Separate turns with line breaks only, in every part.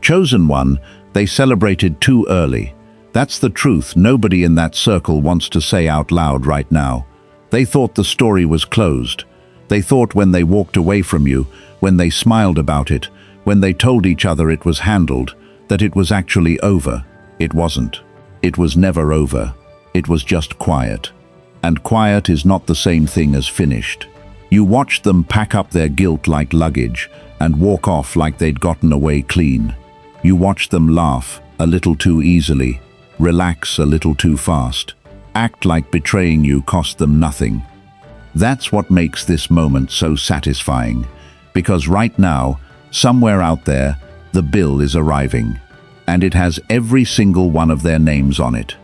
Chosen one, they celebrated too early. That's the truth nobody in that circle wants to say out loud right now. They thought the story was closed. They thought when they walked away from you, when they smiled about it, when they told each other it was handled, that it was actually over. It wasn't. It was never over. It was just quiet. And quiet is not the same thing as finished. You watched them pack up their guilt like luggage and walk off like they'd gotten away clean. You watched them laugh a little too easily, relax a little too fast, act like betraying you cost them nothing. That's what makes this moment so satisfying, because right now, somewhere out there, the bill is arriving, and it has every single one of their names on it.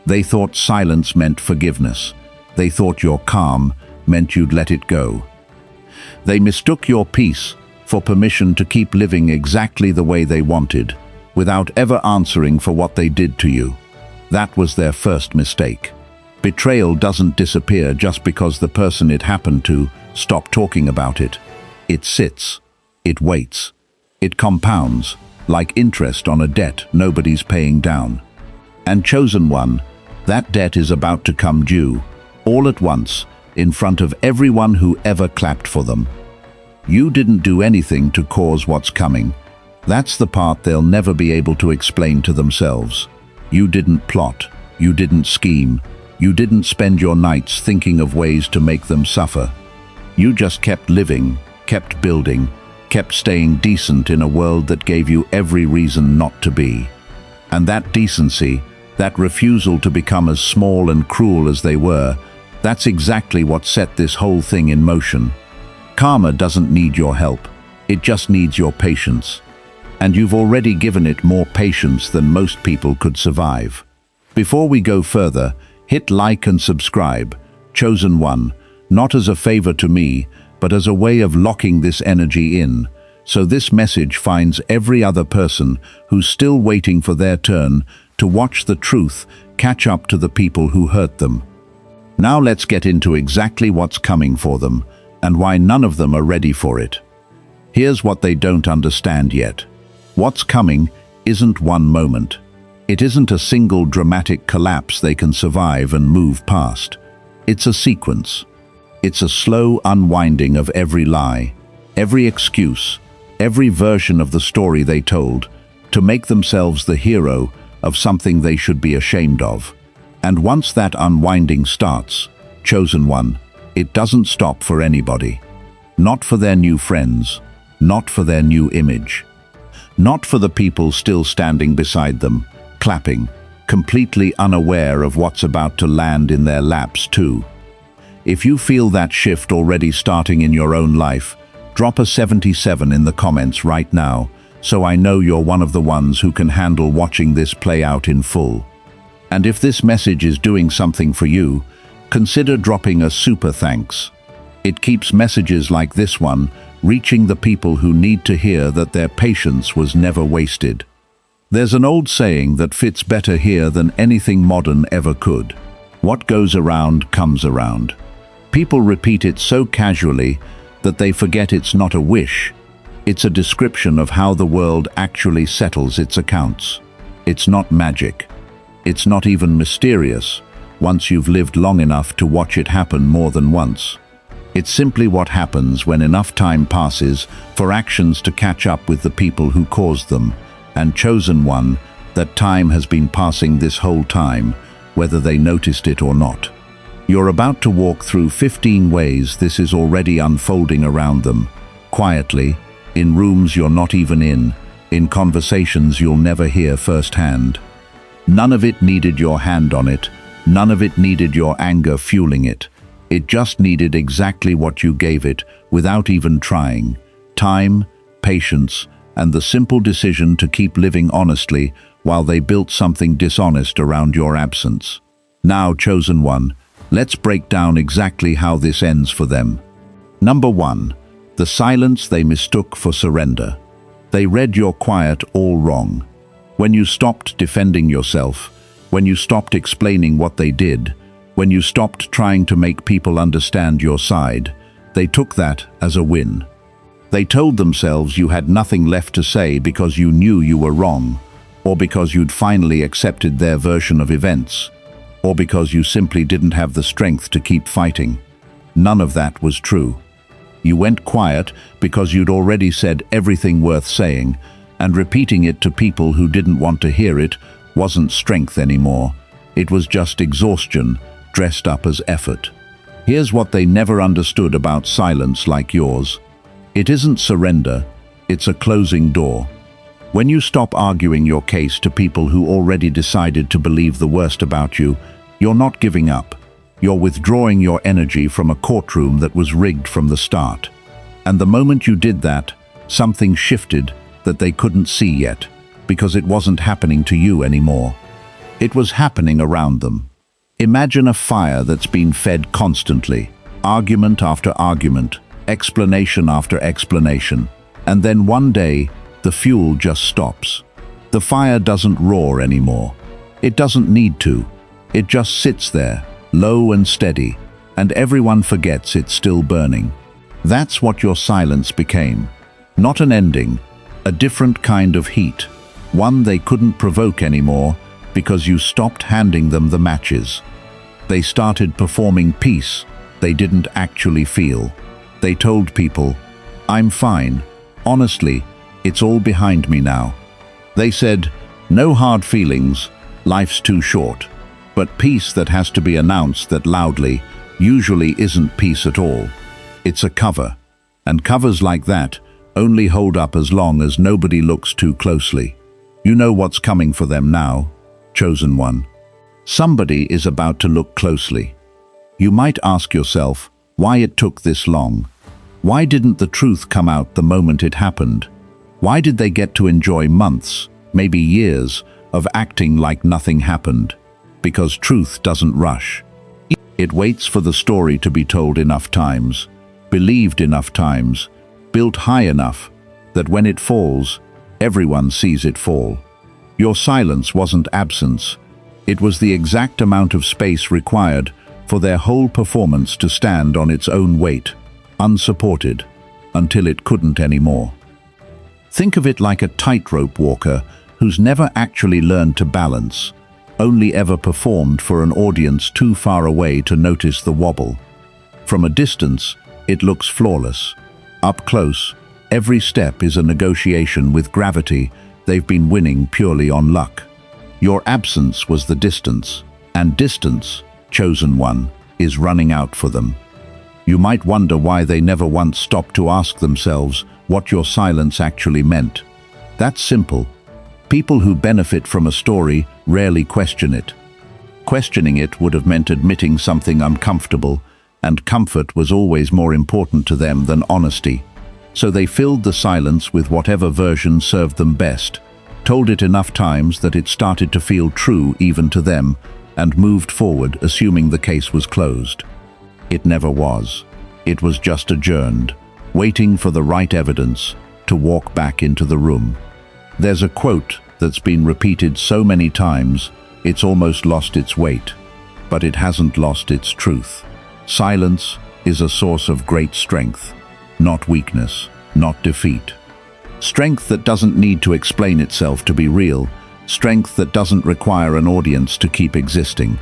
They thought silence meant forgiveness. They thought your calm meant you'd let it go. They mistook your peace for permission to keep living exactly the way they wanted, without ever answering for what they did to you. That was their first mistake. Betrayal doesn't disappear just because the person it happened to stopped talking about it. It sits. It waits. It compounds, like interest on a debt nobody's paying down. And chosen one, that debt is about to come due, all at once, in front of everyone who ever clapped for them. You didn't do anything to cause what's coming. That's the part they'll never be able to explain to themselves. You didn't plot. You didn't scheme. You didn't spend your nights thinking of ways to make them suffer. You just kept living, kept building, kept staying decent in a world that gave you every reason not to be. And that decency, that refusal to become as small and cruel as they were, that's exactly what set this whole thing in motion. Karma doesn't need your help. It just needs your patience. And you've already given it more patience than most people could survive. Before we go further, hit like and subscribe. Chosen one, not as a favor to me, but as a way of locking this energy in, so this message finds every other person who's still waiting for their turn to watch the truth catch up to the people who hurt them. Now let's get into exactly what's coming for them and why none of them are ready for it. Here's what they don't understand yet. What's coming isn't one moment. It isn't a single dramatic collapse they can survive and move past. It's a sequence. It's a slow unwinding of every lie, every excuse, every version of the story they told, to make themselves the hero of something they should be ashamed of. And once that unwinding starts, chosen one, it doesn't stop for anybody. Not for their new friends, not for their new image. Not for the people still standing beside them, clapping, completely unaware of what's about to land in their laps too. If you feel that shift already starting in your own life, drop a 77 in the comments right now, so I know you're one of the ones who can handle watching this play out in full. And if this message is doing something for you, consider dropping a super thanks. It keeps messages like this one reaching the people who need to hear that their patience was never wasted. There's an old saying that fits better here than anything modern ever could. What goes around comes around. People repeat it so casually that they forget it's not a wish. It's a description of how the world actually settles its accounts. It's not magic. It's not even mysterious, once you've lived long enough to watch it happen more than once. It's simply what happens when enough time passes for actions to catch up with the people who caused them, and chosen one, that time has been passing this whole time, whether they noticed it or not. You're about to walk through 15 ways this is already unfolding around them, quietly, in rooms you're not even in conversations you'll never hear firsthand. None of it needed your hand on it, none of it needed your anger fueling it. It just needed exactly what you gave it without even trying. Time, patience, and the simple decision to keep living honestly while they built something dishonest around your absence. Now, chosen one, let's break down exactly how this ends for them. Number 1, the silence they mistook for surrender. They read your quiet all wrong. When you stopped defending yourself, when you stopped explaining what they did, when you stopped trying to make people understand your side, they took that as a win. They told themselves you had nothing left to say because you knew you were wrong, or because you'd finally accepted their version of events, or because you simply didn't have the strength to keep fighting. None of that was true. You went quiet because you'd already said everything worth saying, and repeating it to people who didn't want to hear it wasn't strength anymore. It was just exhaustion dressed up as effort. Here's what they never understood about silence like yours. It isn't surrender, it's a closing door. When you stop arguing your case to people who already decided to believe the worst about you, you're not giving up. You're withdrawing your energy from a courtroom that was rigged from the start. And the moment you did that, something shifted that they couldn't see yet, because it wasn't happening to you anymore. It was happening around them. Imagine a fire that's been fed constantly, argument after argument, explanation after explanation, and then one day, the fuel just stops. The fire doesn't roar anymore. It doesn't need to. It just sits there, low and steady, and everyone forgets it's still burning. That's what your silence became. Not an ending, a different kind of heat, one they couldn't provoke anymore because you stopped handing them the matches. They started performing peace they didn't actually feel. They told people, "I'm fine. Honestly, it's all behind me now." They said, "No hard feelings, life's too short." But peace that has to be announced that loudly usually isn't peace at all. It's a cover. And covers like that only hold up as long as nobody looks too closely. You know what's coming for them now, chosen one. Somebody is about to look closely. You might ask yourself why it took this long. Why didn't the truth come out the moment it happened? Why did they get to enjoy months, maybe years, of acting like nothing happened? Because truth doesn't rush. It waits for the story to be told enough times, believed enough times, built high enough that when it falls, everyone sees it fall. Your silence wasn't absence. It was the exact amount of space required for their whole performance to stand on its own weight, unsupported, until it couldn't anymore. Think of it like a tightrope walker who's never actually learned to balance, only ever performed for an audience too far away to notice the wobble. From a distance, it looks flawless. Up close, every step is a negotiation with gravity they've been winning purely on luck. Your absence was the distance, and distance, chosen one, is running out for them. You might wonder why they never once stopped to ask themselves what your silence actually meant. That's simple. People who benefit from a story rarely question it. Questioning it would have meant admitting something uncomfortable, and comfort was always more important to them than honesty. So they filled the silence with whatever version served them best, told it enough times that it started to feel true even to them, and moved forward assuming the case was closed. It never was. It was just adjourned, waiting for the right evidence to walk back into the room. There's a quote that's been repeated so many times, it's almost lost its weight, but it hasn't lost its truth. Silence is a source of great strength, not weakness, not defeat. Strength that doesn't need to explain itself to be real, strength that doesn't require an audience to keep existing.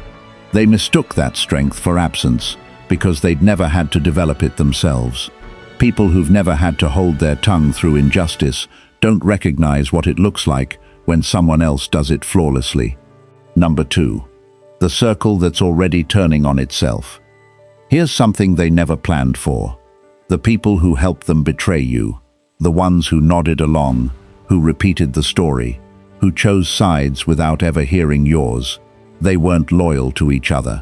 They mistook that strength for absence because they'd never had to develop it themselves. People who've never had to hold their tongue through injustice don't recognize what it looks like when someone else does it flawlessly. Number 2. The circle that's already turning on itself. Here's something they never planned for. The people who helped them betray you, the ones who nodded along, who repeated the story, who chose sides without ever hearing yours, they weren't loyal to each other.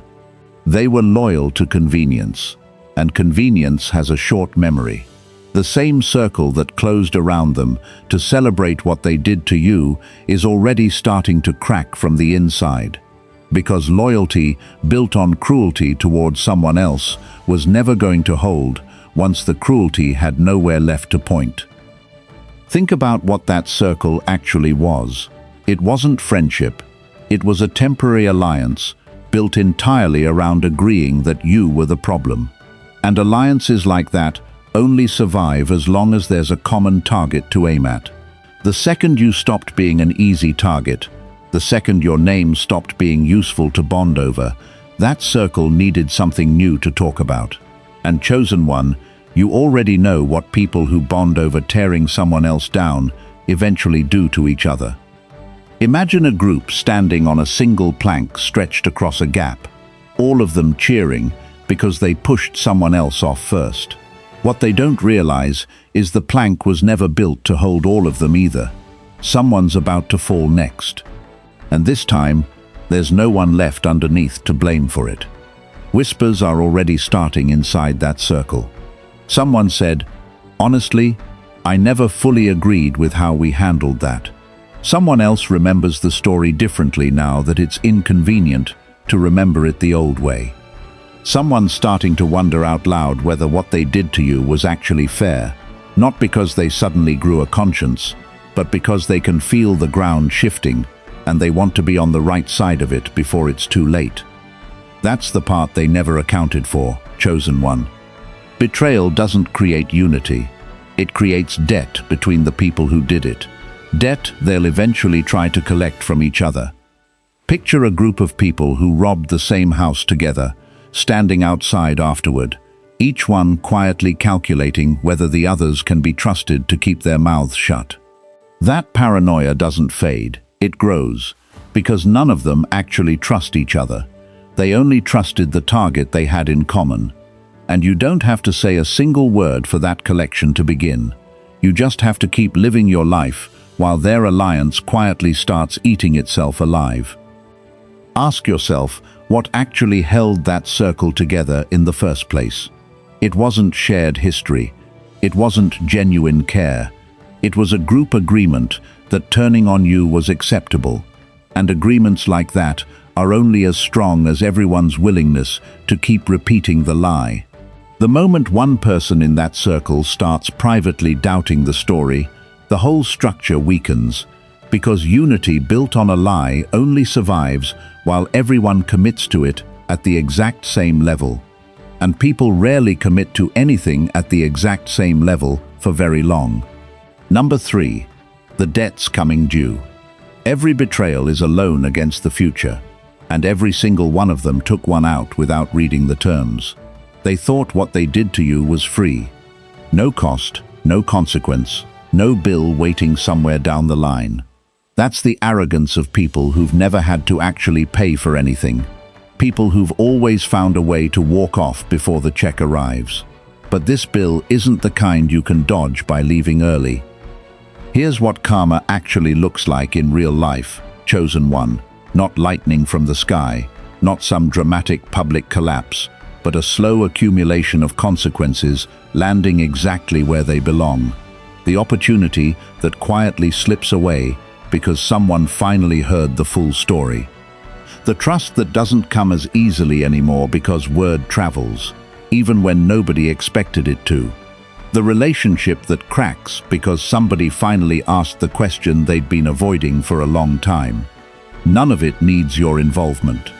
They were loyal to convenience, and convenience has a short memory. The same circle that closed around them to celebrate what they did to you is already starting to crack from the inside. Because loyalty built on cruelty towards someone else was never going to hold once the cruelty had nowhere left to point. Think about what that circle actually was. It wasn't friendship. It was a temporary alliance built entirely around agreeing that you were the problem. And alliances like that only survive as long as there's a common target to aim at. The second you stopped being an easy target, the second your name stopped being useful to bond over, that circle needed something new to talk about. And chosen one, you already know what people who bond over tearing someone else down eventually do to each other. Imagine a group standing on a single plank stretched across a gap, all of them cheering because they pushed someone else off first. What they don't realize is the plank was never built to hold all of them either. Someone's about to fall next. And this time, there's no one left underneath to blame for it. Whispers are already starting inside that circle. Someone said, "Honestly, I never fully agreed with how we handled that." Someone else remembers the story differently now that it's inconvenient to remember it the old way. Someone's starting to wonder out loud whether what they did to you was actually fair, not because they suddenly grew a conscience, but because they can feel the ground shifting and they want to be on the right side of it before it's too late. That's the part they never accounted for, chosen one. Betrayal doesn't create unity. It creates debt between the people who did it. Debt they'll eventually try to collect from each other. Picture a group of people who robbed the same house together, standing outside afterward, each one quietly calculating whether the others can be trusted to keep their mouths shut. That paranoia doesn't fade, it grows, because none of them actually trust each other. They only trusted the target they had in common. And you don't have to say a single word for that collection to begin. You just have to keep living your life while their alliance quietly starts eating itself alive. Ask yourself what actually held that circle together in the first place. It wasn't shared history. It wasn't genuine care. It was a group agreement that turning on you was acceptable. And agreements like that are only as strong as everyone's willingness to keep repeating the lie. The moment one person in that circle starts privately doubting the story, the whole structure weakens, because unity built on a lie only survives while everyone commits to it at the exact same level. And people rarely commit to anything at the exact same level for very long. Number 3, the debts coming due. Every betrayal is a loan against the future, and every single one of them took one out without reading the terms. They thought what they did to you was free. No cost, no consequence, no bill waiting somewhere down the line. That's the arrogance of people who've never had to actually pay for anything. People who've always found a way to walk off before the check arrives. But this bill isn't the kind you can dodge by leaving early. Here's what karma actually looks like in real life, chosen one. Not lightning from the sky, not some dramatic public collapse, but a slow accumulation of consequences landing exactly where they belong. The opportunity that quietly slips away because someone finally heard the full story. The trust that doesn't come as easily anymore because word travels, even when nobody expected it to. The relationship that cracks because somebody finally asked the question they'd been avoiding for a long time. None of it needs your involvement.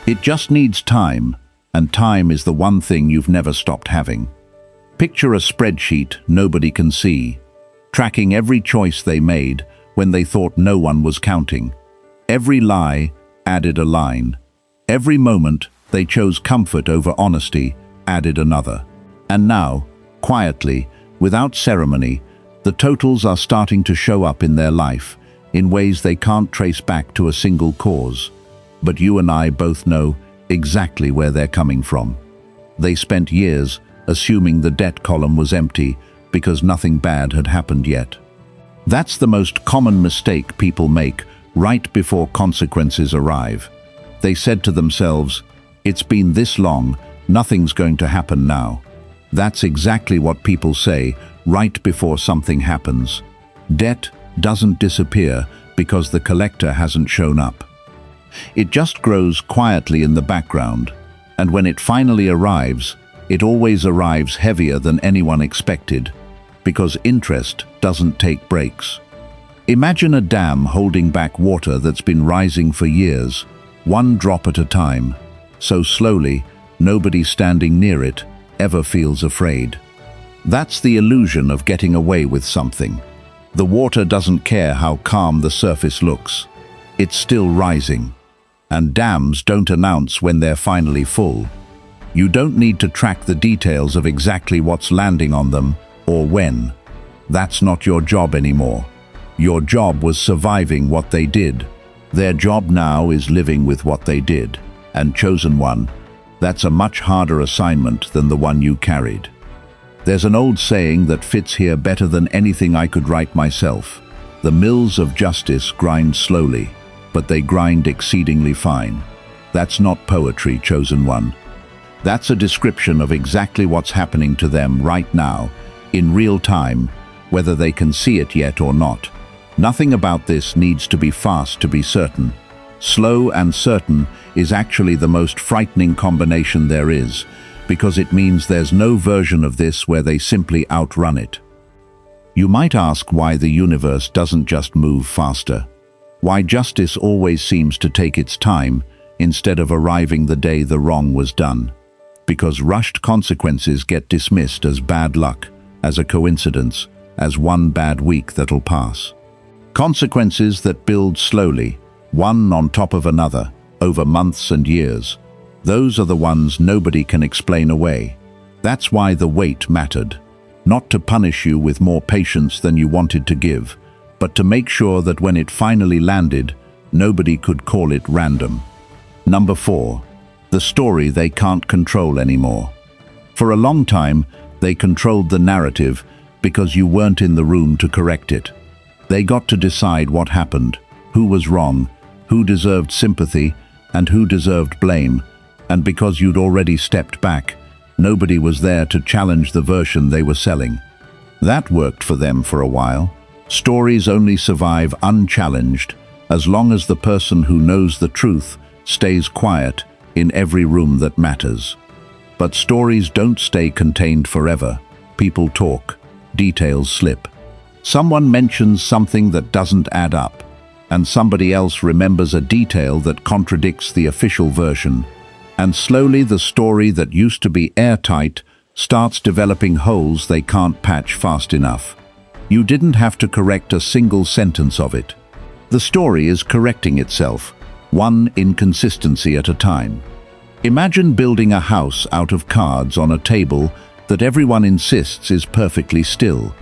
It just needs time, and time is the one thing you've never stopped having. Picture a spreadsheet nobody can see, tracking every choice they made when they thought no one was counting. Every lie added a line. Every moment they chose comfort over honesty added another. And now, quietly, without ceremony, the totals are starting to show up in their life in ways they can't trace back to a single cause. But you and I both know exactly where they're coming from. They spent years assuming the debt column was empty because nothing bad had happened yet. That's the most common mistake people make right before consequences arrive. They said to themselves, "It's been this long, nothing's going to happen now." That's exactly what people say right before something happens. Debt doesn't disappear because the collector hasn't shown up. It just grows quietly in the background, and when it finally arrives, it always arrives heavier than anyone expected, because interest doesn't take breaks. Imagine a dam holding back water that's been rising for years, one drop at a time, so slowly nobody standing near it ever feels afraid. That's the illusion of getting away with something. The water doesn't care how calm the surface looks. It's still rising. And dams don't announce when they're finally full. You don't need to track the details of exactly what's landing on them or when. That's not your job anymore. Your job was surviving what they did. Their job now is living with what they did. And chosen one, that's a much harder assignment than the one you carried. There's an old saying that fits here better than anything I could write myself. The mills of justice grind slowly, but they grind exceedingly fine. That's not poetry, chosen one. That's a description of exactly what's happening to them right now, in real time, whether they can see it yet or not. Nothing about this needs to be fast to be certain. Slow and certain is actually the most frightening combination there is, because it means there's no version of this where they simply outrun it. You might ask why the universe doesn't just move faster. Why justice always seems to take its time instead of arriving the day the wrong was done. Because rushed consequences get dismissed as bad luck, as a coincidence, as one bad week that'll pass. Consequences that build slowly, one on top of another, over months and years. Those are the ones nobody can explain away. That's why the wait mattered. Not to punish you with more patience than you wanted to give, but to make sure that when it finally landed, nobody could call it random. Number 4. The story they can't control anymore. For a long time, they controlled the narrative because you weren't in the room to correct it. They got to decide what happened, who was wrong, who deserved sympathy, and who deserved blame. And because you'd already stepped back, nobody was there to challenge the version they were selling. That worked for them for a while. Stories only survive unchallenged as long as the person who knows the truth stays quiet in every room that matters. But stories don't stay contained forever. People talk, details slip. Someone mentions something that doesn't add up, and somebody else remembers a detail that contradicts the official version. And slowly the story that used to be airtight starts developing holes they can't patch fast enough. You didn't have to correct a single sentence of it. The story is correcting itself, one inconsistency at a time. Imagine building a house out of cards on a table that everyone insists is perfectly still.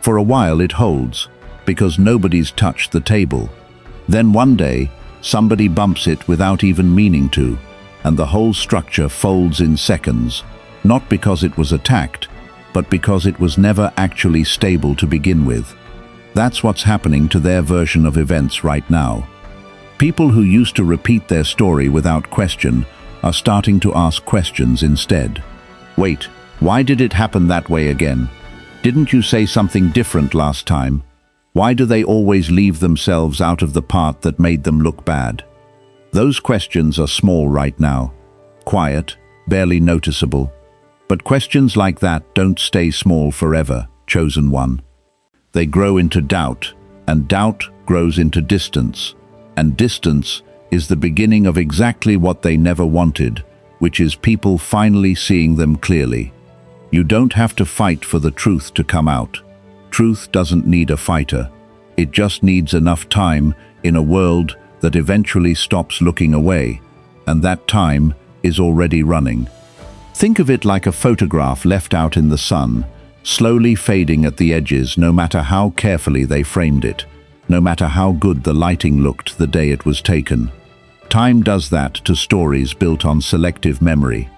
For a while it holds, because nobody's touched the table. Then one day, somebody bumps it without even meaning to, and the whole structure folds in seconds, not because it was attacked, but because it was never actually stable to begin with. That's what's happening to their version of events right now. People who used to repeat their story without question are starting to ask questions instead. Wait, why did it happen that way again? Didn't you say something different last time? Why do they always leave themselves out of the part that made them look bad? Those questions are small right now, quiet, barely noticeable. But questions like that don't stay small forever, chosen one. They grow into doubt, and doubt grows into distance. And distance is the beginning of exactly what they never wanted, which is people finally seeing them clearly. You don't have to fight for the truth to come out. Truth doesn't need a fighter. It just needs enough time in a world that eventually stops looking away, and that time is already running. Think of it like a photograph left out in the sun, slowly fading at the edges no matter how carefully they framed it, no matter how good the lighting looked the day it was taken. Time does that to stories built on selective memory.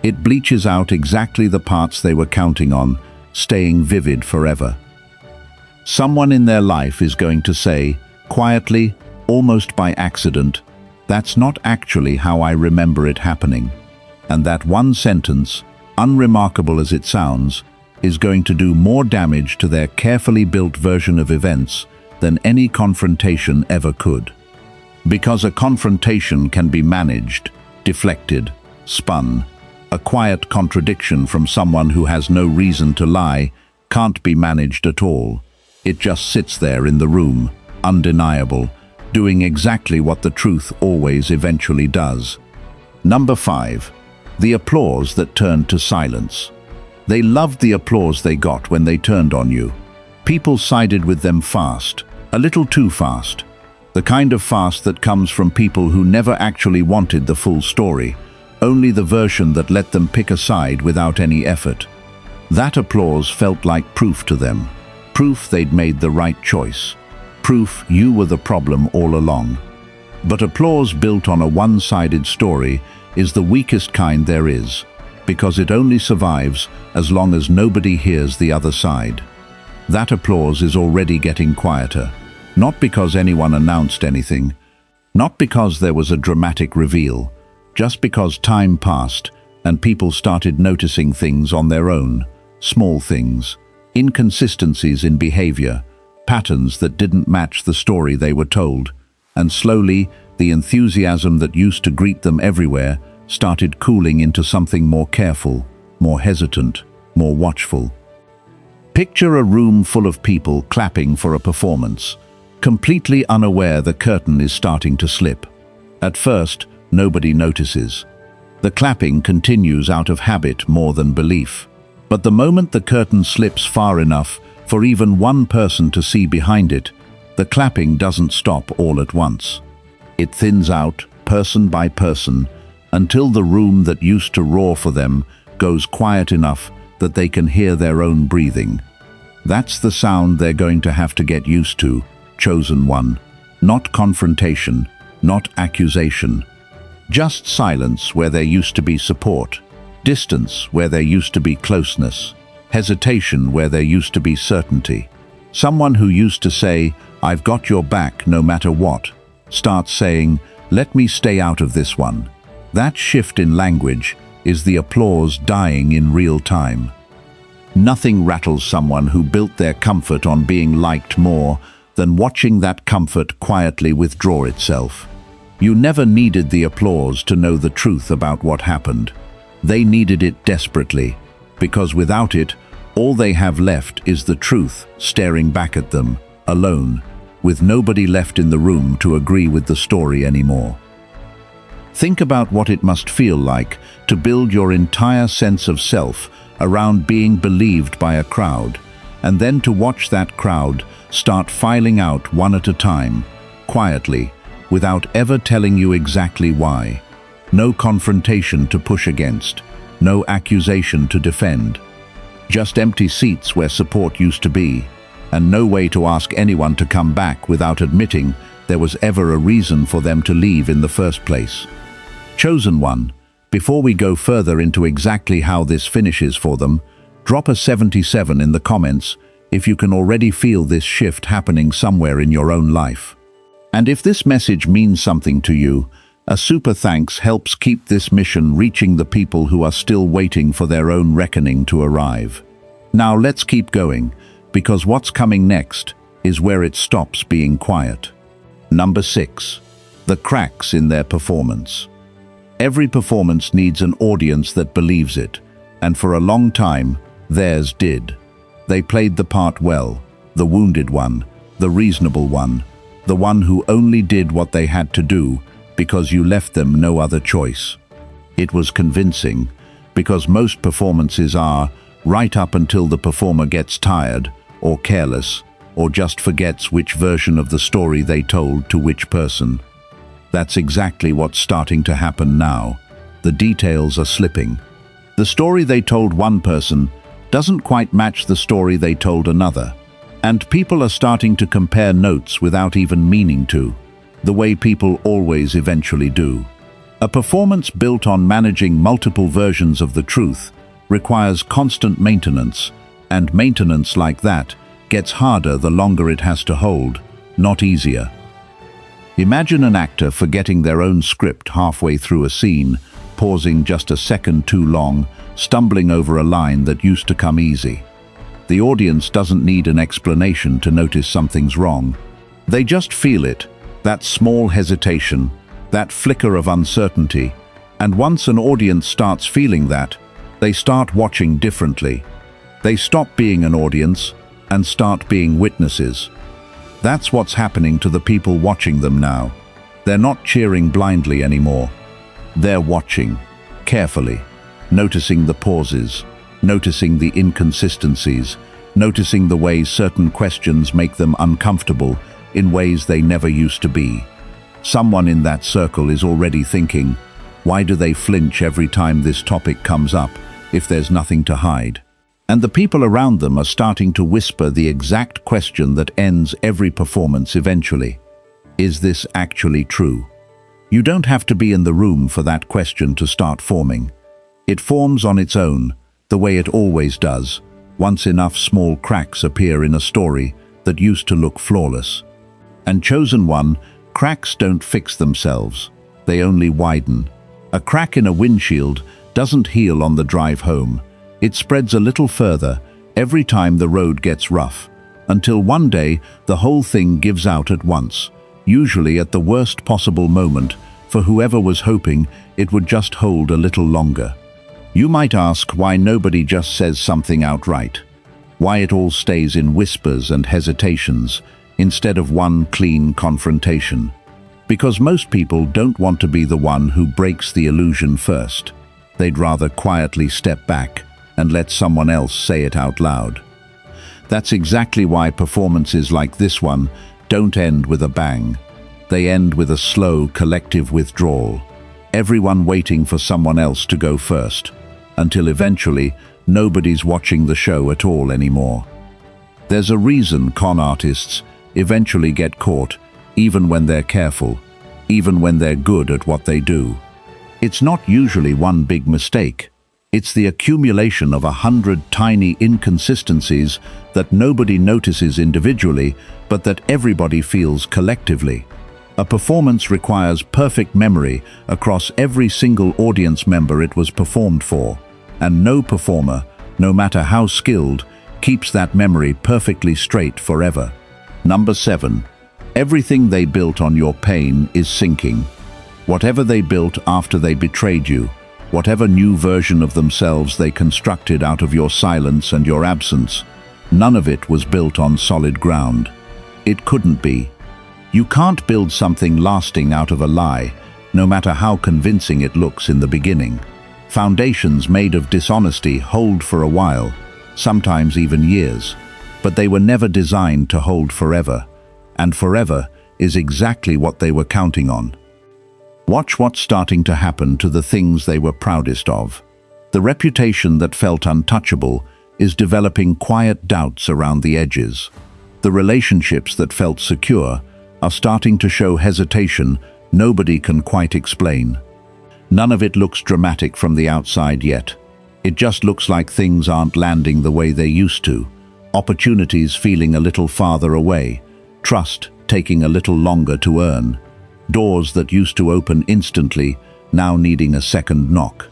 It bleaches out exactly the parts they were counting on, staying vivid forever. Someone in their life is going to say, quietly, almost by accident, "That's not actually how I remember it happening." And that one sentence, unremarkable as it sounds, is going to do more damage to their carefully built version of events than any confrontation ever could. Because a confrontation can be managed, deflected, spun. A quiet contradiction from someone who has no reason to lie can't be managed at all. It just sits there in the room, undeniable, doing exactly what the truth always eventually does. Number 5. The applause that turned to silence. They loved the applause they got when they turned on you. People sided with them fast, a little too fast. The kind of fast that comes from people who never actually wanted the full story, only the version that let them pick a side without any effort. That applause felt like proof to them. Proof they'd made the right choice. Proof you were the problem all along. But applause built on a one-sided story is the weakest kind there is, because it only survives as long as nobody hears the other side. That applause is already getting quieter, not because anyone announced anything, not because there was a dramatic reveal, just because time passed and people started noticing things on their own, small things, inconsistencies in behavior, patterns that didn't match the story they were told, and slowly the enthusiasm that used to greet them everywhere started cooling into something more careful, more hesitant, more watchful. Picture a room full of people clapping for a performance, completely unaware the curtain is starting to slip. At first, nobody notices. The clapping continues out of habit more than belief. But the moment the curtain slips far enough for even one person to see behind it, the clapping doesn't stop all at once. It thins out, person by person, until the room that used to roar for them goes quiet enough that they can hear their own breathing. That's the sound they're going to have to get used to, chosen one. Not confrontation, not accusation. Just silence where there used to be support. Distance where there used to be closeness. Hesitation where there used to be certainty. Someone who used to say, "I've got your back no matter what," starts saying, "Let me stay out of this one." That shift in language is the applause dying in real time. Nothing rattles someone who built their comfort on being liked more than watching that comfort quietly withdraw itself. You never needed the applause to know the truth about what happened. They needed it desperately, because without it, all they have left is the truth staring back at them, alone, with nobody left in the room to agree with the story anymore. Think about what it must feel like to build your entire sense of self around being believed by a crowd, and then to watch that crowd start filing out one at a time, quietly, without ever telling you exactly why. No confrontation to push against, no accusation to defend. Just empty seats where support used to be, and no way to ask anyone to come back without admitting there was ever a reason for them to leave in the first place. Chosen one, before we go further into exactly how this finishes for them, drop a 77 in the comments if you can already feel this shift happening somewhere in your own life. And if this message means something to you, a super thanks helps keep this mission reaching the people who are still waiting for their own reckoning to arrive. Now let's keep going, because what's coming next is where it stops being quiet. Number 6. The cracks in their performance. Every performance needs an audience that believes it, and for a long time, theirs did. They played the part well, the wounded one, the reasonable one, the one who only did what they had to do because you left them no other choice. It was convincing, because most performances are, right up until the performer gets tired, or careless, or just forgets which version of the story they told to which person. That's exactly what's starting to happen now. The details are slipping. The story they told one person doesn't quite match the story they told another. And people are starting to compare notes without even meaning to, the way people always eventually do. A performance built on managing multiple versions of the truth requires constant maintenance, and maintenance like that gets harder the longer it has to hold, not easier. Imagine an actor forgetting their own script halfway through a scene, pausing just a second too long, stumbling over a line that used to come easy. The audience doesn't need an explanation to notice something's wrong. They just feel it, that small hesitation, that flicker of uncertainty, and once an audience starts feeling that, they start watching differently. They stop being an audience and start being witnesses. That's what's happening to the people watching them now. They're not cheering blindly anymore. They're watching, carefully, noticing the pauses, noticing the inconsistencies, noticing the way certain questions make them uncomfortable in ways they never used to be. Someone in that circle is already thinking, why do they flinch every time this topic comes up if there's nothing to hide? And the people around them are starting to whisper the exact question that ends every performance eventually. Is this actually true? You don't have to be in the room for that question to start forming. It forms on its own, the way it always does, once enough small cracks appear in a story that used to look flawless. And chosen one, cracks don't fix themselves, they only widen. A crack in a windshield doesn't heal on the drive home. It spreads a little further every time the road gets rough, until one day the whole thing gives out at once, usually at the worst possible moment for whoever was hoping it would just hold a little longer. You might ask why nobody just says something outright, why it all stays in whispers and hesitations instead of one clean confrontation. Because most people don't want to be the one who breaks the illusion first. They'd rather quietly step back and let someone else say it out loud. That's exactly why performances like this one don't end with a bang. They end with a slow, collective withdrawal, everyone waiting for someone else to go first, until eventually nobody's watching the show at all anymore. There's a reason con artists eventually get caught, even when they're careful, even when they're good at what they do. It's not usually one big mistake. It's the accumulation of 100 tiny inconsistencies that nobody notices individually, but that everybody feels collectively. A performance requires perfect memory across every single audience member it was performed for, and no performer, no matter how skilled, keeps that memory perfectly straight forever. Number 7. Everything they built on your pain is sinking. Whatever they built after they betrayed you, whatever new version of themselves they constructed out of your silence and your absence, none of it was built on solid ground. It couldn't be. You can't build something lasting out of a lie, no matter how convincing it looks in the beginning. Foundations made of dishonesty hold for a while, sometimes even years, but they were never designed to hold forever, and forever is exactly what they were counting on. Watch what's starting to happen to the things they were proudest of. The reputation that felt untouchable is developing quiet doubts around the edges. The relationships that felt secure are starting to show hesitation nobody can quite explain. None of it looks dramatic from the outside yet. It just looks like things aren't landing the way they used to. Opportunities feeling a little farther away. Trust taking a little longer to earn. Doors that used to open instantly, now needing a second knock.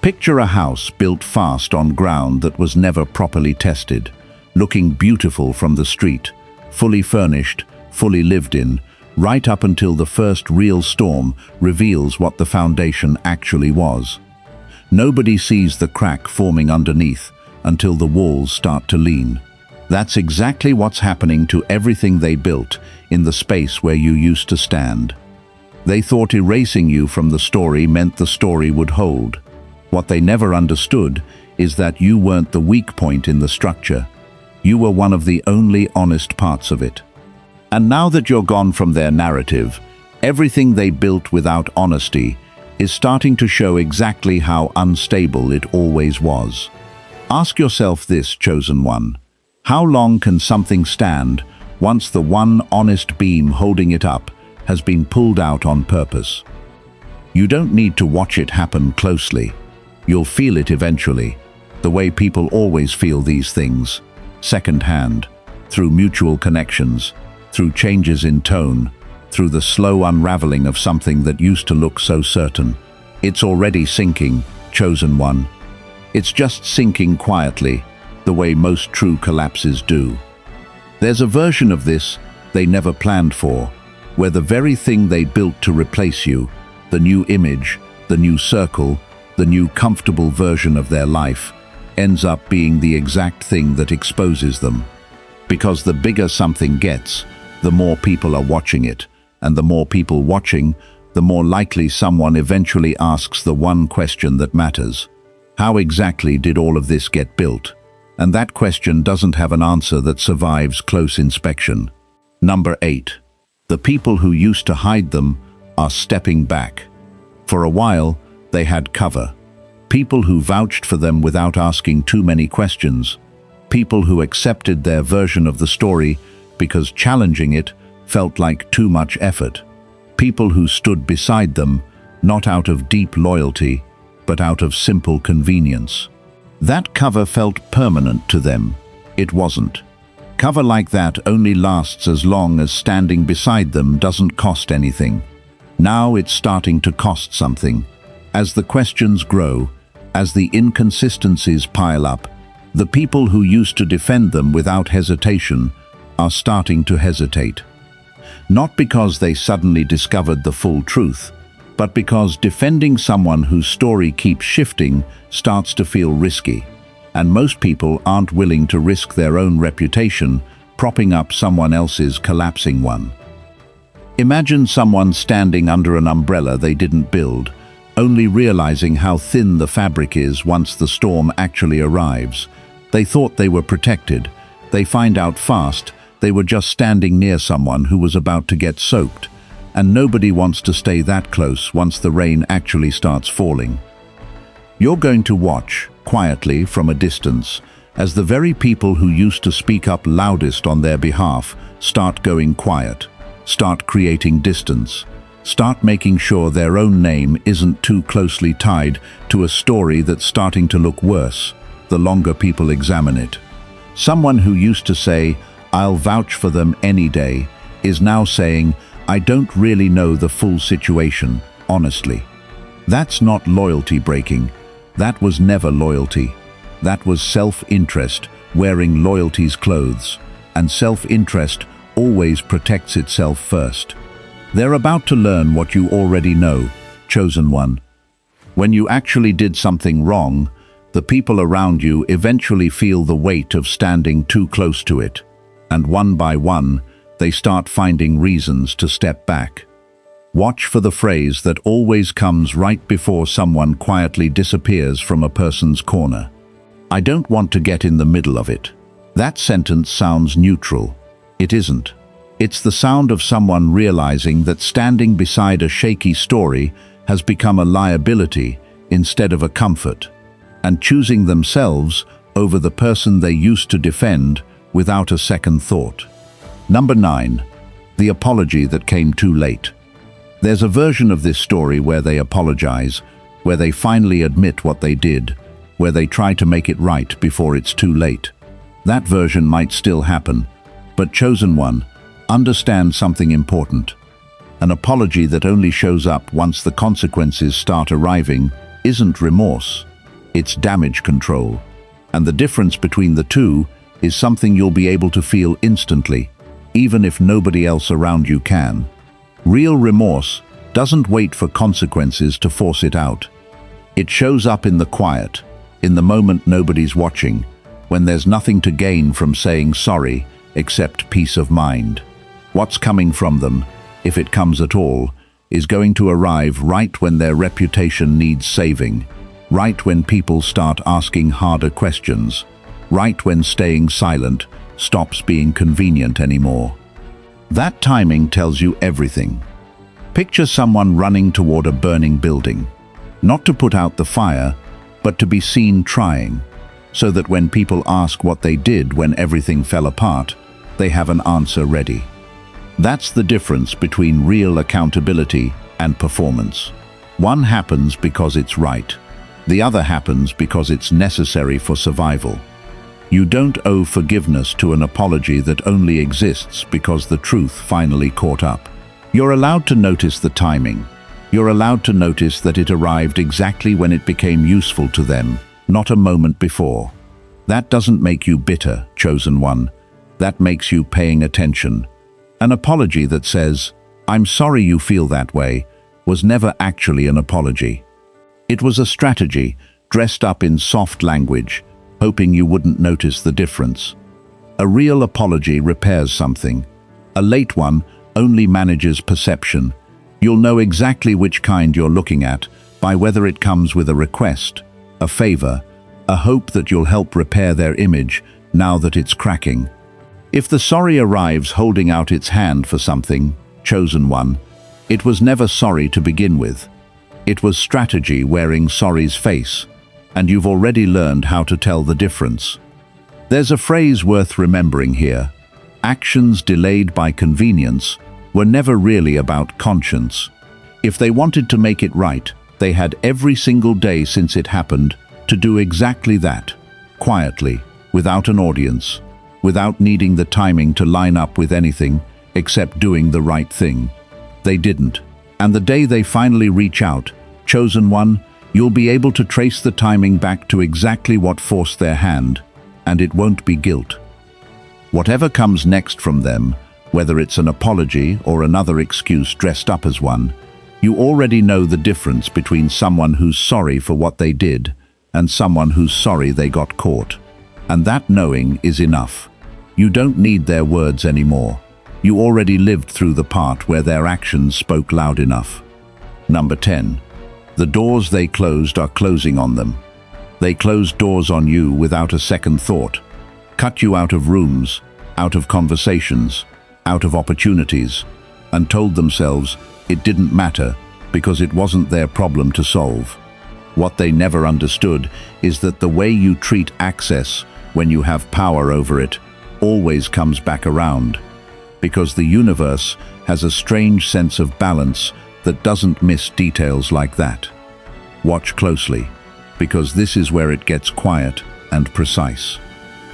Picture a house built fast on ground that was never properly tested, looking beautiful from the street, fully furnished, fully lived in, right up until the first real storm reveals what the foundation actually was. Nobody sees the crack forming underneath until the walls start to lean. That's exactly what's happening to everything they built in the space where you used to stand. They thought erasing you from the story meant the story would hold. What they never understood is that you weren't the weak point in the structure. You were one of the only honest parts of it. And now that you're gone from their narrative, everything they built without honesty is starting to show exactly how unstable it always was. Ask yourself this, chosen one. How long can something stand once the one honest beam holding it up has been pulled out on purpose? You don't need to watch it happen closely. You'll feel it eventually, the way people always feel these things, second-hand, through mutual connections, through changes in tone, through the slow unraveling of something that used to look so certain. It's already sinking, chosen one. It's just sinking quietly, the way most true collapses do. There's a version of this they never planned for, where the very thing they built to replace you, the new image, the new circle, the new comfortable version of their life, ends up being the exact thing that exposes them. Because the bigger something gets, the more people are watching it, and the more people watching, the more likely someone eventually asks the one question that matters. How exactly did all of this get built? And that question doesn't have an answer that survives close inspection. Number 8. The people who used to hide them are stepping back. For a while, they had cover. People who vouched for them without asking too many questions. People who accepted their version of the story because challenging it felt like too much effort. People who stood beside them, not out of deep loyalty, but out of simple convenience. That cover felt permanent to them. It wasn't. Cover like that only lasts as long as standing beside them doesn't cost anything. Now it's starting to cost something. As the questions grow, as the inconsistencies pile up, the people who used to defend them without hesitation are starting to hesitate. Not because they suddenly discovered the full truth, but because defending someone whose story keeps shifting starts to feel risky. And most people aren't willing to risk their own reputation propping up someone else's collapsing one. Imagine someone standing under an umbrella they didn't build, only realizing how thin the fabric is once the storm actually arrives. They thought they were protected. They find out fast they were just standing near someone who was about to get soaked. And nobody wants to stay that close once the rain actually starts falling. You're going to watch, quietly from a distance, as the very people who used to speak up loudest on their behalf start going quiet, start creating distance, start making sure their own name isn't too closely tied to a story that's starting to look worse the longer people examine it. Someone who used to say, "I'll vouch for them any day," is now saying, "I don't really know the full situation, honestly." That's not loyalty breaking. That was never loyalty. That was self-interest wearing loyalty's clothes, and self-interest always protects itself first. They're about to learn what you already know, chosen one. When you actually did something wrong, the people around you eventually feel the weight of standing too close to it, and one by one, they start finding reasons to step back. Watch for the phrase that always comes right before someone quietly disappears from a person's corner. "I don't want to get in the middle of it." That sentence sounds neutral. It isn't. It's the sound of someone realizing that standing beside a shaky story has become a liability instead of a comfort, and choosing themselves over the person they used to defend without a second thought. Number 9. The apology that came too late. There's a version of this story where they apologize, where they finally admit what they did, where they try to make it right before it's too late. That version might still happen, but chosen one, understand something important. An apology that only shows up once the consequences start arriving isn't remorse, it's damage control. And the difference between the two is something you'll be able to feel instantly, even if nobody else around you can. Real remorse doesn't wait for consequences to force it out. It shows up in the quiet, in the moment nobody's watching, when there's nothing to gain from saying sorry except peace of mind. What's coming from them, if it comes at all, is going to arrive right when their reputation needs saving, right when people start asking harder questions, right when staying silent stops being convenient anymore. That timing tells you everything. Picture someone running toward a burning building, not to put out the fire, but to be seen trying, so that when people ask what they did when everything fell apart, they have an answer ready. That's the difference between real accountability and performance. One happens because it's right. The other happens because it's necessary for survival. You don't owe forgiveness to an apology that only exists because the truth finally caught up. You're allowed to notice the timing. You're allowed to notice that it arrived exactly when it became useful to them, not a moment before. That doesn't make you bitter, chosen one. That makes you paying attention. An apology that says, "I'm sorry you feel that way," was never actually an apology. It was a strategy dressed up in soft language, hoping you wouldn't notice the difference. A real apology repairs something. A late one only manages perception. You'll know exactly which kind you're looking at by whether it comes with a request, a favor, a hope that you'll help repair their image now that it's cracking. If the sorry arrives holding out its hand for something, chosen one, it was never sorry to begin with. It was strategy wearing sorry's face, and you've already learned how to tell the difference. There's a phrase worth remembering here. Actions delayed by convenience were never really about conscience. If they wanted to make it right, they had every single day since it happened to do exactly that, quietly, without an audience, without needing the timing to line up with anything except doing the right thing. They didn't. And the day they finally reach out, chosen one, you'll be able to trace the timing back to exactly what forced their hand, and it won't be guilt. Whatever comes next from them, whether it's an apology or another excuse dressed up as one, you already know the difference between someone who's sorry for what they did and someone who's sorry they got caught. And that knowing is enough. You don't need their words anymore. You already lived through the part where their actions spoke loud enough. Number 10. The doors they closed are closing on them. They closed doors on you without a second thought. Cut you out of rooms, out of conversations, out of opportunities, and told themselves it didn't matter because it wasn't their problem to solve. What they never understood is that the way you treat access when you have power over it always comes back around, because the universe has a strange sense of balance that doesn't miss details like that. Watch closely, because this is where it gets quiet and precise.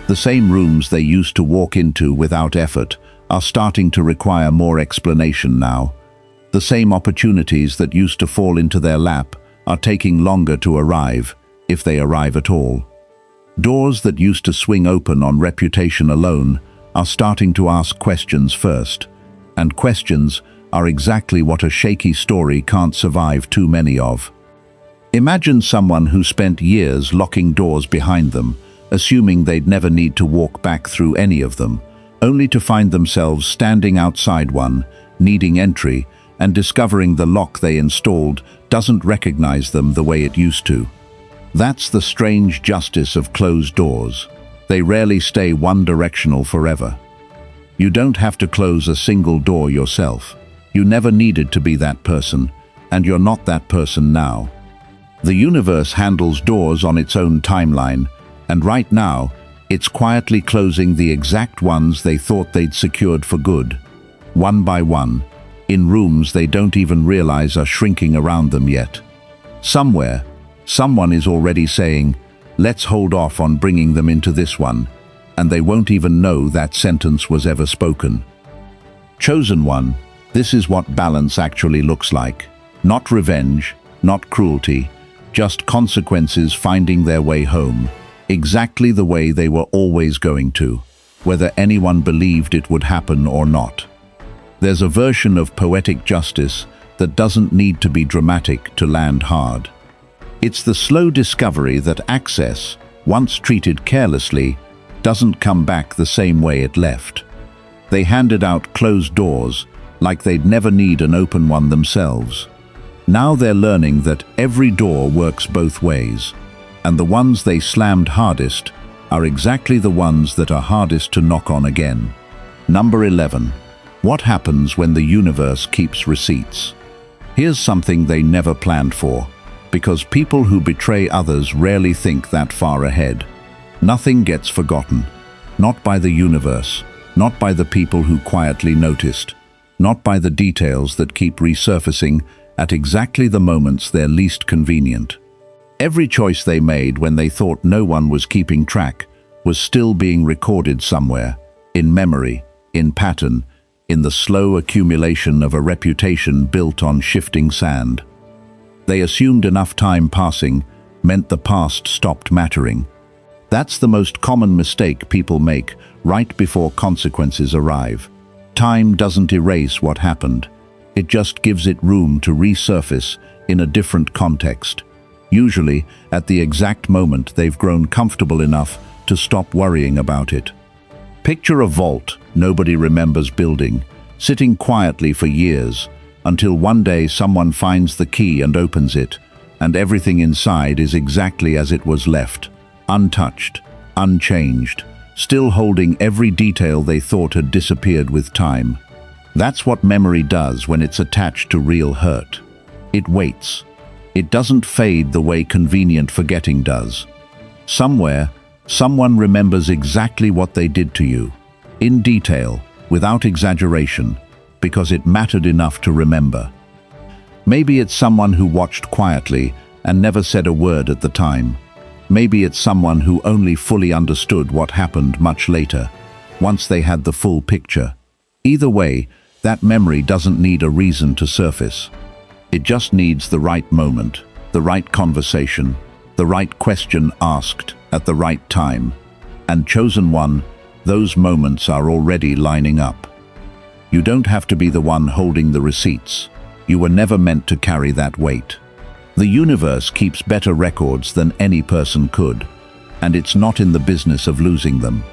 The same rooms they used to walk into without effort are starting to require more explanation now. The same opportunities that used to fall into their lap are taking longer to arrive, if they arrive at all. Doors that used to swing open on reputation alone are starting to ask questions first, and questions are exactly what a shaky story can't survive too many of. Imagine someone who spent years locking doors behind them, assuming they'd never need to walk back through any of them, only to find themselves standing outside one, needing entry, and discovering the lock they installed doesn't recognize them the way it used to. That's the strange justice of closed doors. They rarely stay one-directional forever. You don't have to close a single door yourself. You never needed to be that person, and you're not that person now. The universe handles doors on its own timeline, and right now, it's quietly closing the exact ones they thought they'd secured for good, one by one, in rooms they don't even realize are shrinking around them yet. Somewhere, someone is already saying, "Let's hold off on bringing them into this one," and they won't even know that sentence was ever spoken. Chosen one, this is what balance actually looks like. Not revenge, not cruelty, just consequences finding their way home, exactly the way they were always going to, whether anyone believed it would happen or not. There's a version of poetic justice that doesn't need to be dramatic to land hard. It's the slow discovery that access, once treated carelessly, doesn't come back the same way it left. They handed out closed doors like they'd never need an open one themselves. Now they're learning that every door works both ways, and the ones they slammed hardest are exactly the ones that are hardest to knock on again. Number 11. What happens when the universe keeps receipts? Here's something they never planned for, because people who betray others rarely think that far ahead. Nothing gets forgotten. Not by the universe, not by the people who quietly noticed, not by the details that keep resurfacing at exactly the moments they're least convenient. Every choice they made when they thought no one was keeping track was still being recorded somewhere, in memory, in pattern, in the slow accumulation of a reputation built on shifting sand. They assumed enough time passing meant the past stopped mattering. That's the most common mistake people make right before consequences arrive. Time doesn't erase what happened. It just gives it room to resurface in a different context, usually at the exact moment they've grown comfortable enough to stop worrying about it. Picture a vault nobody remembers building, sitting quietly for years, until one day someone finds the key and opens it, and everything inside is exactly as it was left, untouched, unchanged, still holding every detail they thought had disappeared with time. That's what memory does when it's attached to real hurt. It waits. It doesn't fade the way convenient forgetting does. Somewhere, someone remembers exactly what they did to you, in detail, without exaggeration, because it mattered enough to remember. Maybe it's someone who watched quietly and never said a word at the time. Maybe it's someone who only fully understood what happened much later, once they had the full picture. Either way, that memory doesn't need a reason to surface. It just needs the right moment, the right conversation, the right question asked at the right time. And chosen one, those moments are already lining up. You don't have to be the one holding the receipts. You were never meant to carry that weight. The universe keeps better records than any person could, and it's not in the business of losing them.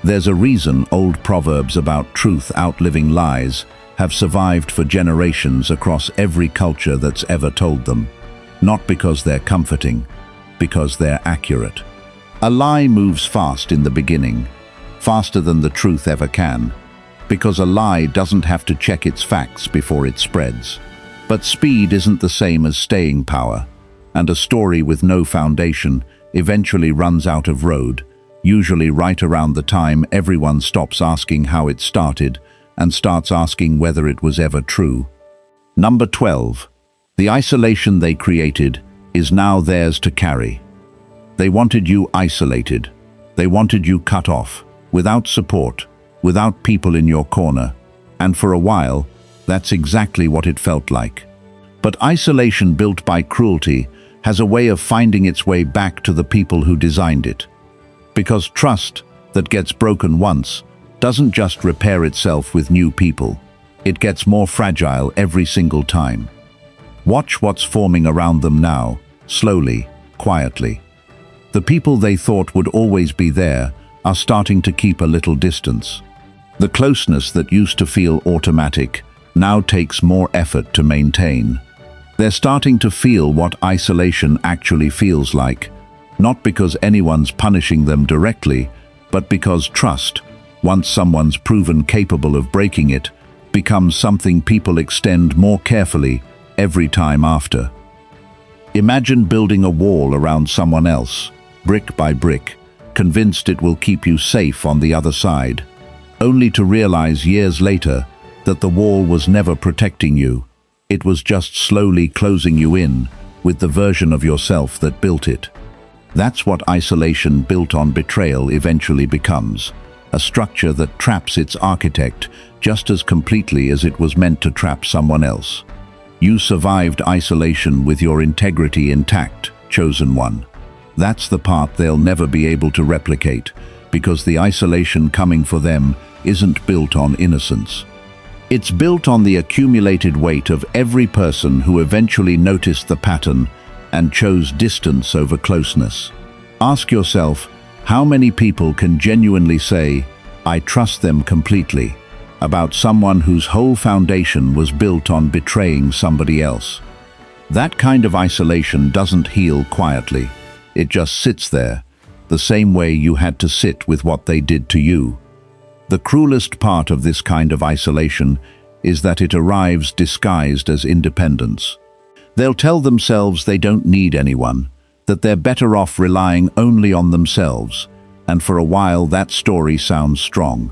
There's a reason old proverbs about truth outliving lies have survived for generations across every culture that's ever told them. Not because they're comforting, because they're accurate. A lie moves fast in the beginning, faster than the truth ever can, because a lie doesn't have to check its facts before it spreads. But speed isn't the same as staying power, and a story with no foundation eventually runs out of road, usually right around the time everyone stops asking how it started and starts asking whether it was ever true. Number 12. The isolation they created is now theirs to carry. They wanted you isolated. They wanted you cut off, without support, without people in your corner. And for a while, that's exactly what it felt like. But isolation built by cruelty has a way of finding its way back to the people who designed it. Because trust that gets broken once doesn't just repair itself with new people. It gets more fragile every single time. Watch what's forming around them now, slowly, quietly. The people they thought would always be there are starting to keep a little distance. The closeness that used to feel automatic now takes more effort to maintain. They're starting to feel what isolation actually feels like, not because anyone's punishing them directly, but because trust, once someone's proven capable of breaking it, becomes something people extend more carefully every time after. Imagine building a wall around someone else, brick by brick, convinced it will keep you safe on the other side, only to realize years later that the wall was never protecting you. It was just slowly closing you in with the version of yourself that built it. That's what isolation built on betrayal eventually becomes, a structure that traps its architect just as completely as it was meant to trap someone else. You survived isolation with your integrity intact, chosen one. That's the part they'll never be able to replicate, because the isolation coming for them isn't built on innocence. It's built on the accumulated weight of every person who eventually noticed the pattern and chose distance over closeness. Ask yourself, how many people can genuinely say, "I trust them completely," about someone whose whole foundation was built on betraying somebody else? That kind of isolation doesn't heal quietly. It just sits there, the same way you had to sit with what they did to you. The cruelest part of this kind of isolation is that it arrives disguised as independence. They'll tell themselves they don't need anyone, that they're better off relying only on themselves, and for a while that story sounds strong.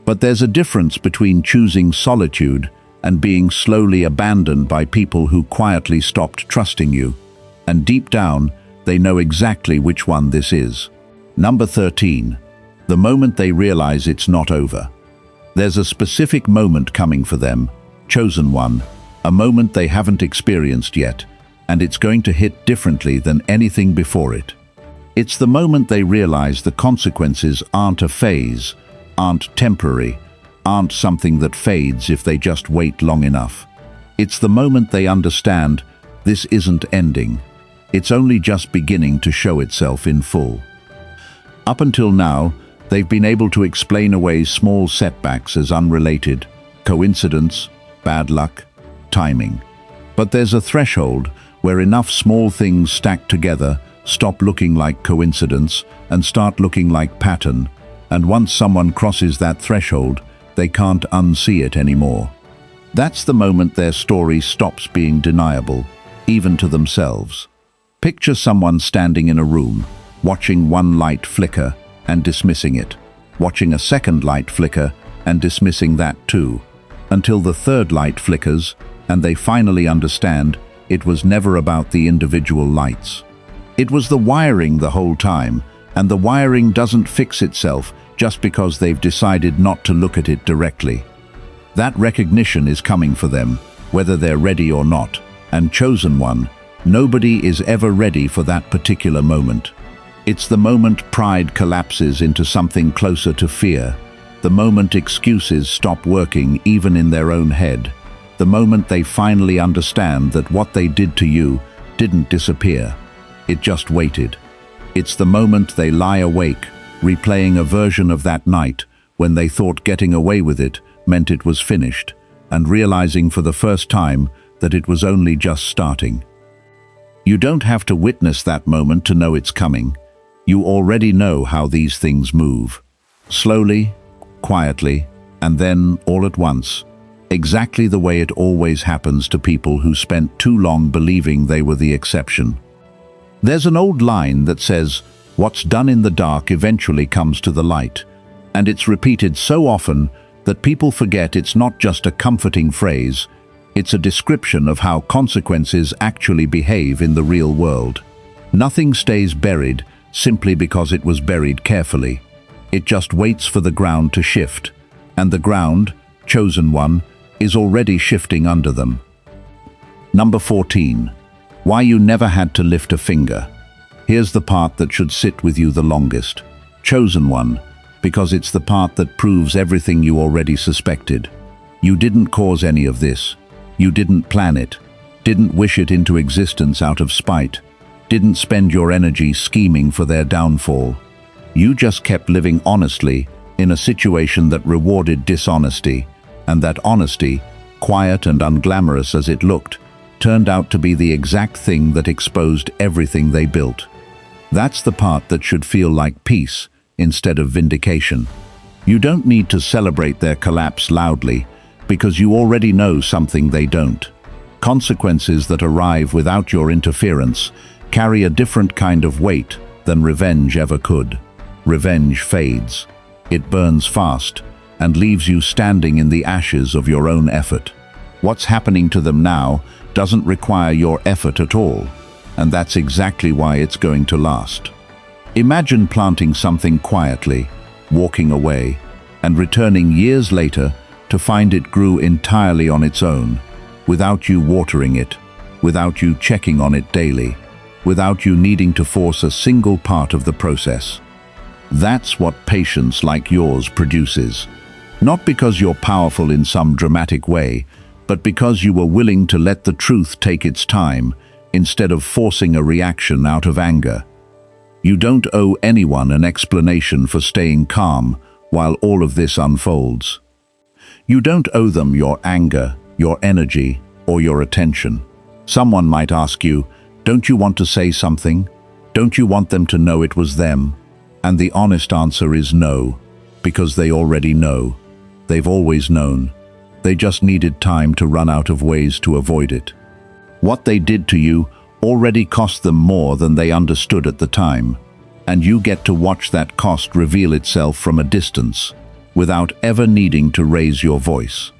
But there's a difference between choosing solitude and being slowly abandoned by people who quietly stopped trusting you. And deep down, they know exactly which one this is. Number 13. The moment they realize it's not over. There's a specific moment coming for them, chosen one, a moment they haven't experienced yet, and it's going to hit differently than anything before it. It's the moment they realize the consequences aren't a phase, aren't temporary, aren't something that fades if they just wait long enough. It's the moment they understand this isn't ending. It's only just beginning to show itself in full. Up until now, they've been able to explain away small setbacks as unrelated, coincidence, bad luck, timing. But there's a threshold where enough small things stacked together stop looking like coincidence and start looking like pattern, and once someone crosses that threshold, they can't unsee it anymore. That's the moment their story stops being deniable, even to themselves. Picture someone standing in a room, watching one light flicker and dismissing it, watching a second light flicker and dismissing that too, until the third light flickers and they finally understand it was never about the individual lights. It was the wiring the whole time, and the wiring doesn't fix itself just because they've decided not to look at it directly. That recognition is coming for them, whether they're ready or not, and chosen one, nobody is ever ready for that particular moment. It's the moment pride collapses into something closer to fear, the moment excuses stop working even in their own head, the moment they finally understand that what they did to you didn't disappear. It just waited. It's the moment they lie awake, replaying a version of that night when they thought getting away with it meant it was finished, and realizing for the first time that it was only just starting. You don't have to witness that moment to know it's coming. You already know how these things move. Slowly, quietly, and then all at once. Exactly the way it always happens to people who spent too long believing they were the exception. There's an old line that says, "What's done in the dark eventually comes to the light," and it's repeated so often that people forget it's not just a comforting phrase, it's a description of how consequences actually behave in the real world. Nothing stays buried simply because it was buried carefully. It just waits for the ground to shift, and the ground, chosen one, is already shifting under them. Number 14. Why you never had to lift a finger. Here's the part that should sit with you the longest. Chosen one, because it's the part that proves everything you already suspected. You didn't cause any of this. You didn't plan it. Didn't wish it into existence out of spite. Didn't spend your energy scheming for their downfall. You just kept living honestly in a situation that rewarded dishonesty, and that honesty, quiet and unglamorous as it looked, turned out to be the exact thing that exposed everything they built. That's the part that should feel like peace instead of vindication. You don't need to celebrate their collapse loudly, because you already know something they don't. Consequences that arrive without your interference carry a different kind of weight than revenge ever could. Revenge fades. It burns fast and leaves you standing in the ashes of your own effort. What's happening to them now doesn't require your effort at all, and that's exactly why it's going to last. Imagine planting something quietly, walking away, and returning years later to find it grew entirely on its own, without you watering it, without you checking on it daily, without you needing to force a single part of the process. That's what patience like yours produces. Not because you're powerful in some dramatic way, but because you were willing to let the truth take its time instead of forcing a reaction out of anger. You don't owe anyone an explanation for staying calm while all of this unfolds. You don't owe them your anger, your energy, or your attention. Someone might ask you, "Don't you want to say something? Don't you want them to know it was them?" And the honest answer is no, because they already know. They've always known. They just needed time to run out of ways to avoid it. What they did to you already cost them more than they understood at the time, and you get to watch that cost reveal itself from a distance, without ever needing to raise your voice.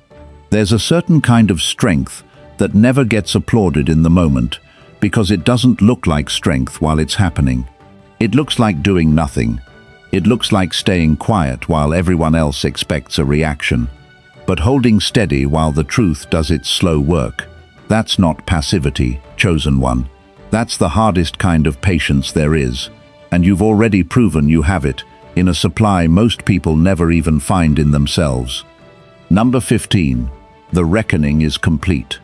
There's a certain kind of strength that never gets applauded in the moment, because it doesn't look like strength while it's happening. It looks like doing nothing. It looks like staying quiet while everyone else expects a reaction. But holding steady while the truth does its slow work, that's not passivity, chosen one. That's the hardest kind of patience there is, and you've already proven you have it in a supply most people never even find in themselves. Number 15. The reckoning is complete.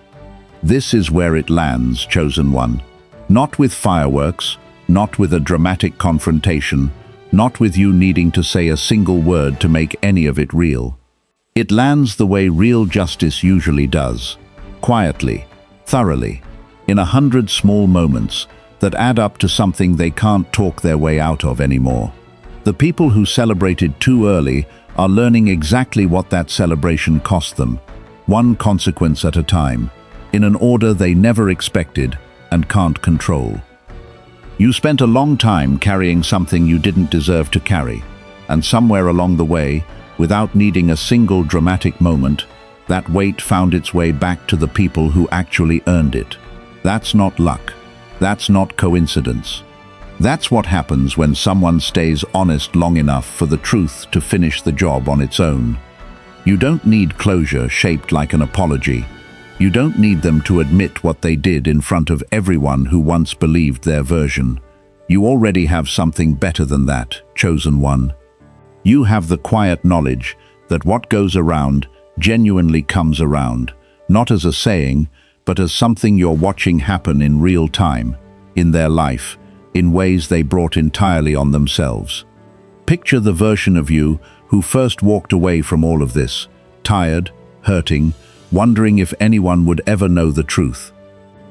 This is where it lands, chosen one. Not with fireworks, not with a dramatic confrontation, not with you needing to say a single word to make any of it real. It lands the way real justice usually does, quietly, thoroughly, in 100 small moments that add up to something they can't talk their way out of anymore. The people who celebrated too early are learning exactly what that celebration cost them, one consequence at a time, in an order they never expected and can't control. You spent a long time carrying something you didn't deserve to carry, and somewhere along the way, without needing a single dramatic moment, that weight found its way back to the people who actually earned it. That's not luck. That's not coincidence. That's what happens when someone stays honest long enough for the truth to finish the job on its own. You don't need closure shaped like an apology. You don't need them to admit what they did in front of everyone who once believed their version. You already have something better than that, chosen one. You have the quiet knowledge that what goes around genuinely comes around, not as a saying, but as something you're watching happen in real time, in their life, in ways they brought entirely on themselves. Picture the version of you who first walked away from all of this, tired, hurting, wondering if anyone would ever know the truth.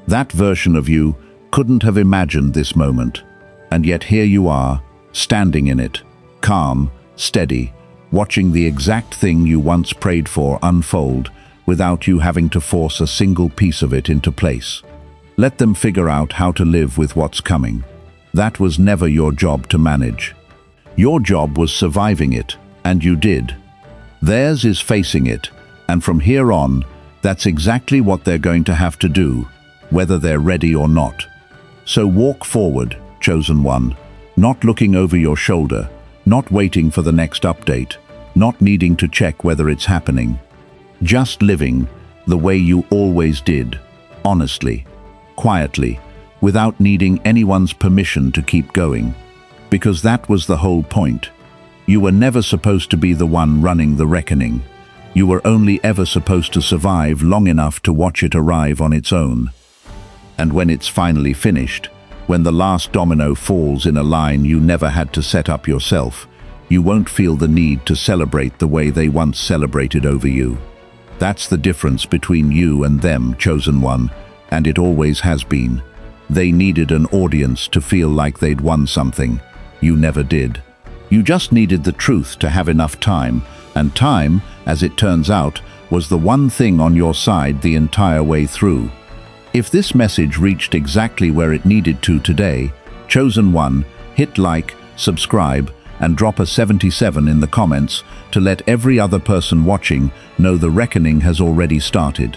That version of you couldn't have imagined this moment, and yet here you are, standing in it, calm, steady, watching the exact thing you once prayed for unfold without you having to force a single piece of it into place. Let them figure out how to live with what's coming. That was never your job to manage. Your job was surviving it, and you did. Theirs is facing it, and from here on, that's exactly what they're going to have to do, whether they're ready or not. So walk forward, chosen one, not looking over your shoulder, not waiting for the next update, not needing to check whether it's happening. Just living the way you always did, honestly, quietly, without needing anyone's permission to keep going. Because that was the whole point. You were never supposed to be the one running the reckoning. You were only ever supposed to survive long enough to watch it arrive on its own. And when it's finally finished, when the last domino falls in a line you never had to set up yourself, you won't feel the need to celebrate the way they once celebrated over you. That's the difference between you and them, chosen one, and it always has been. They needed an audience to feel like they'd won something. You never did. You just needed the truth to have enough time, and time, as it turns out, was the one thing on your side the entire way through. If this message reached exactly where it needed to today, chosen one, hit like, subscribe, and drop a 77 in the comments to let every other person watching know the reckoning has already started.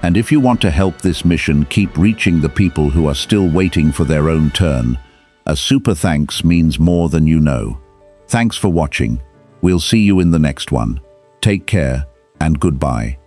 And if you want to help this mission keep reaching the people who are still waiting for their own turn, a super thanks means more than you know. Thanks for watching. We'll see you in the next one. Take care and goodbye.